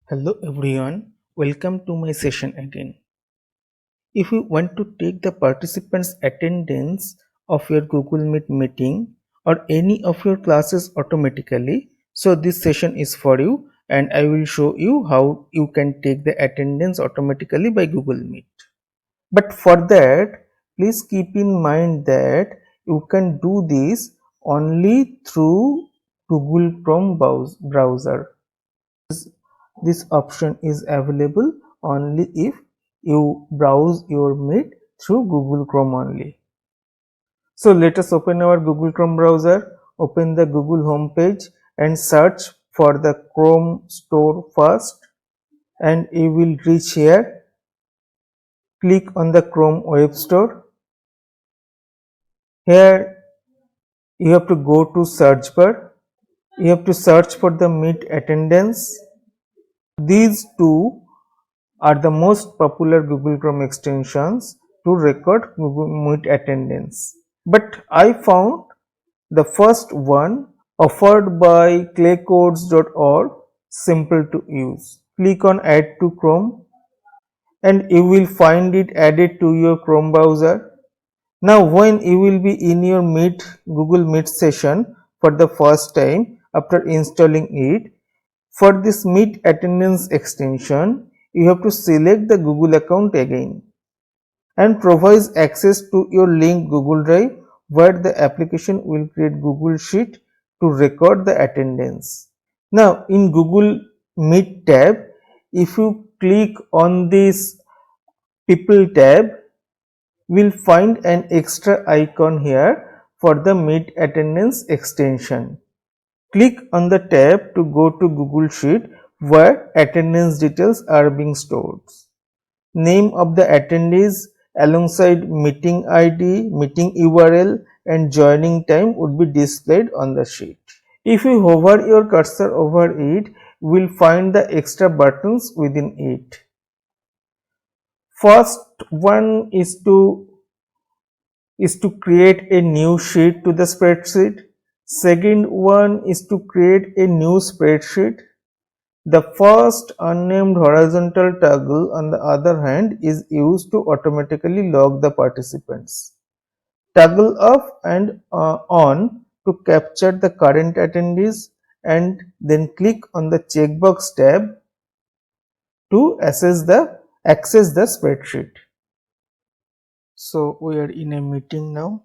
Hello everyone, welcome to my session again. If you want to take the participants' attendance of your Google Meet meeting or any of your classes automatically, so this session is for you and I will show you how you can take the attendance automatically by Google Meet. But for that, please keep in mind that you can do this only through Google Chrome browser. This option is available only if you browse your Meet through Google Chrome only. So let us open our Google Chrome browser, open the Google home page and search for the Chrome store first, and you will reach here. Click on the Chrome web store. Here you have to go to search bar. You have to search for the Meet attendance. These two are the most popular Google Chrome extensions to record Google Meet attendance. But I found the first one offered by claycodes.org simple to use. Click on Add to Chrome and you will find it added to your Chrome browser. Now when you will be in your Google Meet session for the first time after installing it, for this Meet attendance extension, you have to select the Google account again and provides access to your linked Google Drive where the application will create Google Sheet to record the attendance. Now in Google Meet tab, if you click on this People tab, we'll find an extra icon here for the Meet attendance extension. Click on the tab to go to Google Sheet where attendance details are being stored. Name of the attendees alongside meeting ID, meeting URL and joining time would be displayed on the sheet. If you hover your cursor over it, you will find the extra buttons within it. First one is to create a new sheet to the spreadsheet. Second one is to create a new spreadsheet. The first unnamed horizontal toggle, on the other hand, is used to automatically log the participants. Toggle off and on to capture the current attendees, and then click on the checkbox tab to access the spreadsheet. So we are in a meeting now.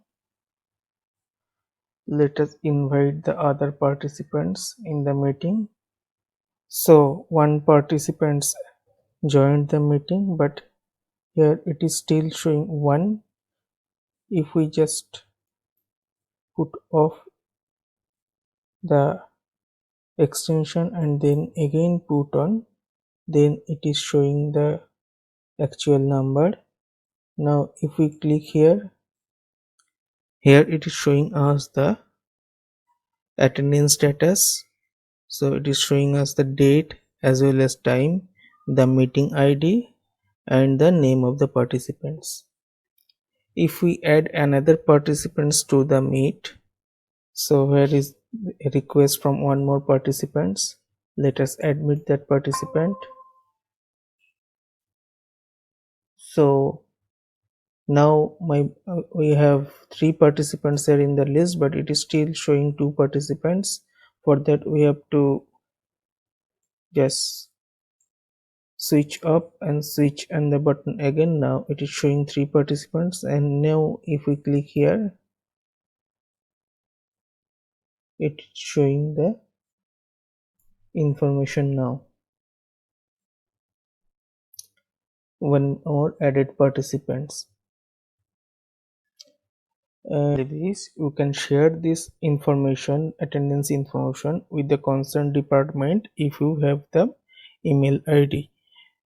Let us invite the other participants in the meeting. So one participant joined the meeting, but here it is still showing 1. If we just put off the extension and then again put on, then it is showing the actual number. Now if we click here it is showing us the attendance status. So it is showing us the date as well as time, the meeting ID and the name of the participants. If we add another participants to the Meet, so here is a request from one more participants. Let us admit that participant. So now we have 3 participants here in the list, but it is still showing 2 participants. For that we have to just switch up and switch on the button again. Now it is showing 3 participants, and now if we click here, it is showing the information. Now one more added participants. This you can share this information, attendance information, with the concerned department if you have the email ID.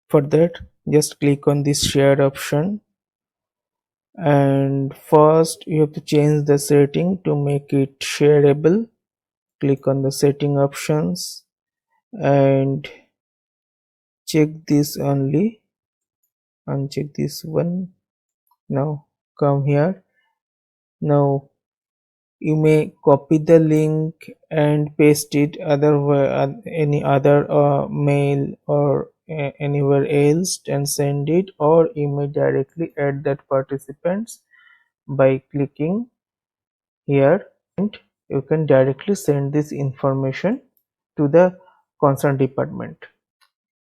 For that, just click on this share option, and first you have to change the setting to make it shareable. Click on the setting options and check this only, uncheck this one. Now come here. Now You may copy the link and paste it any other mail or anywhere else and send it, or you may directly add that participants by clicking here, and you can directly send this information to the concerned department.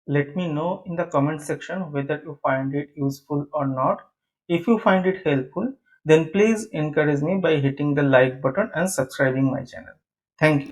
Let me know in the comment section whether you find it useful or not. If you find it helpful, then please encourage me by hitting the like button and subscribing my channel. Thank you.